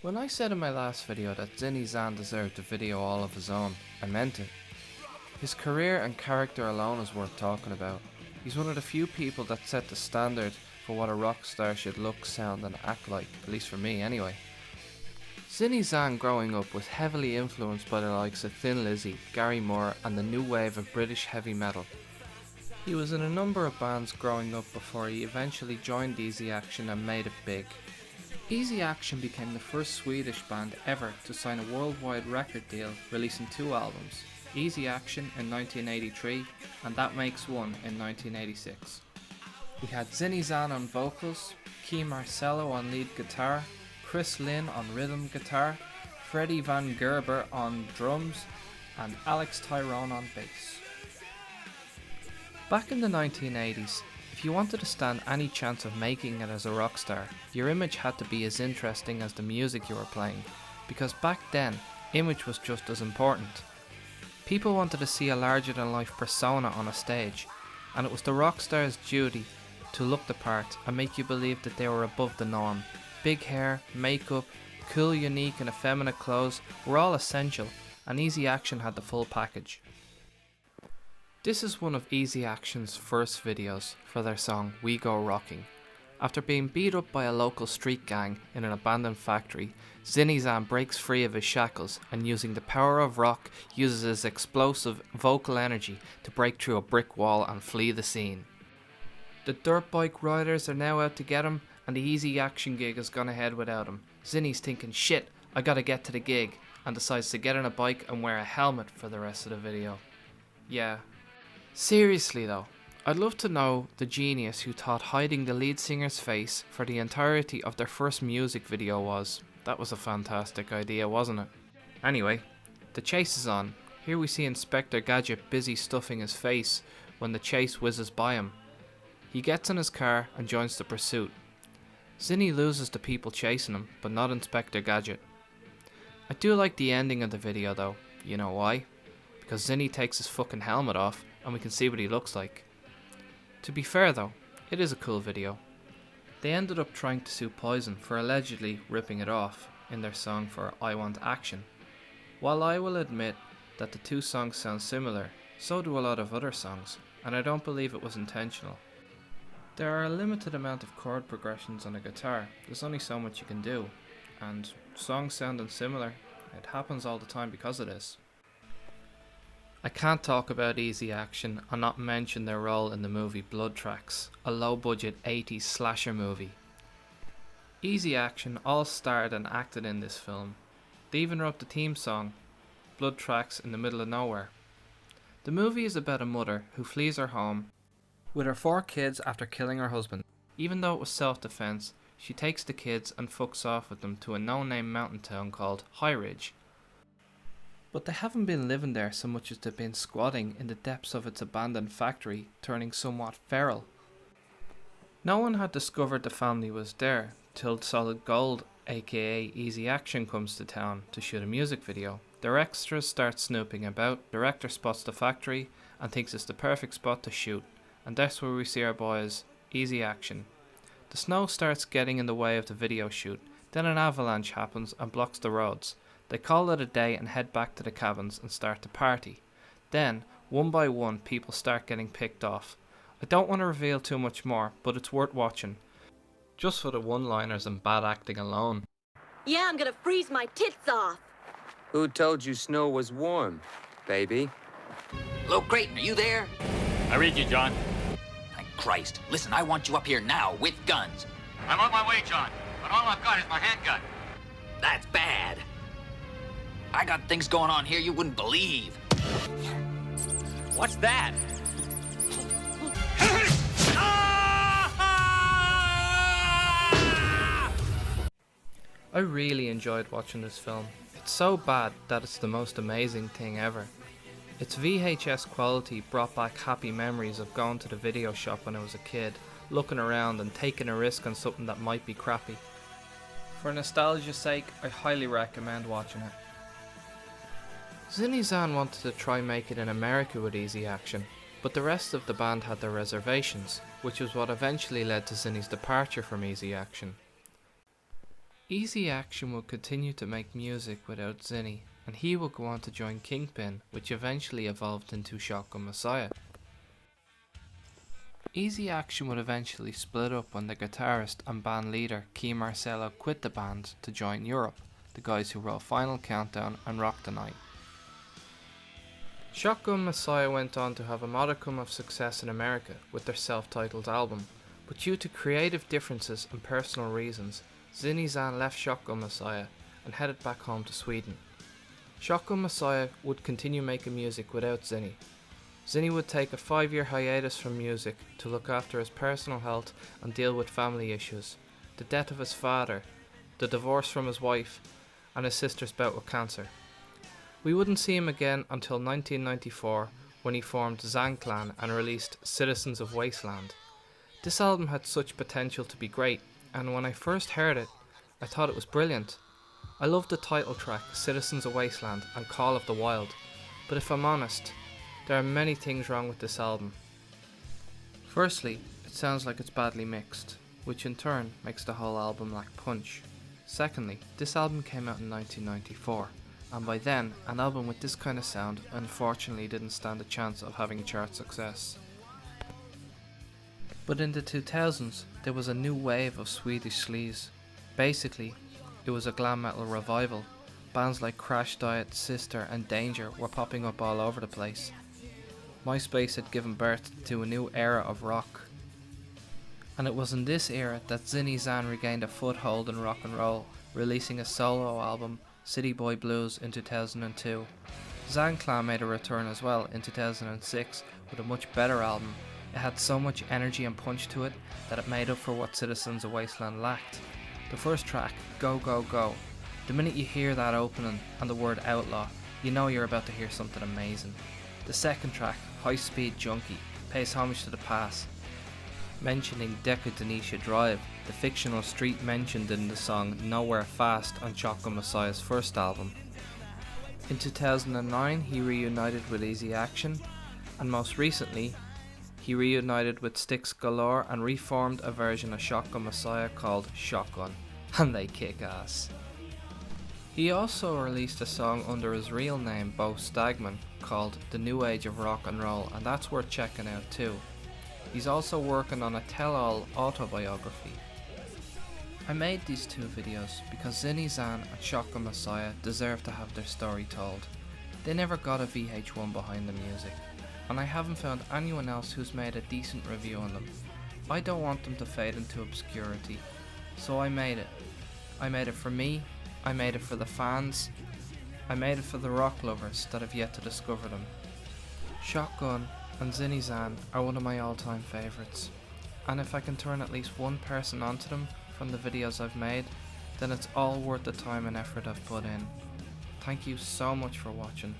When I said in my last video that Zinny Zan deserved a video all of his own, I meant it. His career and character alone is worth talking about. He's one of the few people that set the standard for what a rock star should look, sound and act like, at least for me anyway. Zinny Zan growing up was heavily influenced by the likes of Thin Lizzy, Gary Moore and the new wave of British heavy metal. He was in a number of bands growing up before he eventually joined easyaction and made it big. Easyaction became the first Swedish band ever to sign a worldwide record deal, releasing 2 albums, Easyaction in 1983 and That Makes One in 1986. We had Zinny Zan on vocals, Key Marcello on lead guitar, Chris Lynn on rhythm guitar, Freddie Van Gerber on drums and Alex Tyrone on bass. Back in the 1980s, if you wanted to stand any chance of making it as a rock star, your image had to be as interesting as the music you were playing, because back then, image was just as important. People wanted to see a larger than life persona on a stage, and it was the rock star's duty to look the part and make you believe that they were above the norm. Big hair, makeup, cool, unique and effeminate clothes were all essential, and Easyaction had the full package. This is one of Easyaction's first videos for their song We Go Rocking. After being beat up by a local street gang in an abandoned factory, Zinny Zan breaks free of his shackles and using the power of rock uses his explosive vocal energy to break through a brick wall and flee the scene. The dirt bike riders are now out to get him and the Easyaction gig has gone ahead without him. Zinny's thinking, shit, I gotta get to the gig, and decides to get on a bike and wear a helmet for the rest of the video. Yeah. Seriously though, I'd love to know the genius who thought hiding the lead singer's face for the entirety of their first music video was. That was a fantastic idea, wasn't it? Anyway, the chase is on. Here we see Inspector Gadget busy stuffing his face when the chase whizzes by him. He gets in his car and joins the pursuit. Zinny loses the people chasing him, but not Inspector Gadget. I do like the ending of the video though. You know why? Because Zinny takes his fucking helmet off and we can see what he looks like. To be fair though, it is a cool video. They ended up trying to sue Poison for allegedly ripping it off in their song for I Want Action. While I will admit that the two songs sound similar, so do a lot of other songs, and I don't believe it was intentional. There are a limited amount of chord progressions on a guitar, there's only so much you can do, and songs sounding similar, it happens all the time because of this. I can't talk about Easyaction and not mention their role in the movie Blood Tracks, a low-budget 80s slasher movie. Easyaction all starred and acted in this film. They even wrote the theme song, Blood Tracks in the Middle of Nowhere. The movie is about a mother who flees her home with her 4 kids after killing her husband. Even though it was self-defense, she takes the kids and fucks off with them to a no-name mountain town called High Ridge. But they haven't been living there so much as they've been squatting in the depths of its abandoned factory, turning somewhat feral. No one had discovered the family was there till Solid Gold, aka Easyaction, comes to town to shoot a music video. Their extras start snooping about, director spots the factory and thinks it's the perfect spot to shoot, and that's where we see our boys, Easyaction. The snow starts getting in the way of the video shoot, then an avalanche happens and blocks the roads. They call it a day and head back to the cabins and start to party. Then, one by one, people start getting picked off. I don't want to reveal too much more, but it's worth watching. Just for the one-liners and bad acting alone. Yeah, I'm gonna freeze my tits off. Who told you snow was warm, baby? Hello, Creighton, are you there? I read you, John. Thank Christ. Listen, I want you up here now with guns. I'm on my way, John, but all I've got is my handgun. That's bad. I got things going on here you wouldn't believe. What's that? I really enjoyed watching this film. It's so bad that it's the most amazing thing ever. Its VHS quality brought back happy memories of going to the video shop when I was a kid, looking around and taking a risk on something that might be crappy. For nostalgia's sake, I highly recommend watching it. Zinny Zan wanted to try make it in America with Easyaction, but the rest of the band had their reservations, which was what eventually led to Zinny's departure from Easyaction. Easyaction would continue to make music without Zinny, and he would go on to join Kingpin, which eventually evolved into Shotgunmessiah. Easyaction would eventually split up when the guitarist and band leader Key Marcello quit the band to join Europe, the guys who wrote Final Countdown and Rock the Night. Shotgunmessiah went on to have a modicum of success in America with their self-titled album, but due to creative differences and personal reasons, Zinny Zan left Shotgunmessiah and headed back home to Sweden. Shotgunmessiah would continue making music without Zinny. Zinny would take a 5-year hiatus from music to look after his personal health and deal with family issues, the death of his father, the divorce from his wife, and his sister's bout with cancer. We wouldn't see him again until 1994 when he formed zanclan and released Citizens of Wasteland. This album had such potential to be great, and when I first heard it, I thought it was brilliant. I loved the title track Citizens of Wasteland and Call of the Wild, but if I'm honest, there are many things wrong with this album. Firstly, it sounds like it's badly mixed, which in turn makes the whole album lack punch. Secondly, this album came out in 1994, and by then, an album with this kind of sound unfortunately didn't stand a chance of having chart success. But in the 2000s, there was a new wave of Swedish sleaze. Basically, it was a glam metal revival. Bands like Crash Diet, Sister and Danger were popping up all over the place. MySpace had given birth to a new era of rock. And it was in this era that Zinny Zan regained a foothold in rock and roll, releasing a solo album, City Boy Blues, in 2002. Zanclan made a return as well in 2006 with a much better album. It had so much energy and punch to it that it made up for what Citizens of Wasteland lacked. The first track, Go Go Go, the minute you hear that opening and the word outlaw, you know you're about to hear something amazing. The second track, High Speed Junkie, pays homage to the past, mentioning Deca Denisha Drive, the fictional street mentioned in the song Nowhere Fast on Shotgunmessiah's first album. In 2009 he reunited with easyaction, and most recently he reunited with Styx Galore and reformed a version of Shotgunmessiah called Shotgun, and they kick ass. He also released a song under his real name, Bo Stagman, called The New Age of Rock and Roll, and that's worth checking out too. He's also working on a tell-all autobiography. I made these two videos because Zinny Zan and Shotgunmessiah deserve to have their story told. They never got a VH1 behind the music, and I haven't found anyone else who's made a decent review on them. I don't want them to fade into obscurity, so I made it. I made it for me, I made it for the fans, I made it for the rock lovers that have yet to discover them. Shotgun and Zinny Zan are one of my all-time favourites, and if I can turn at least one person onto them from the videos I've made, then it's all worth the time and effort I've put in. Thank you so much for watching.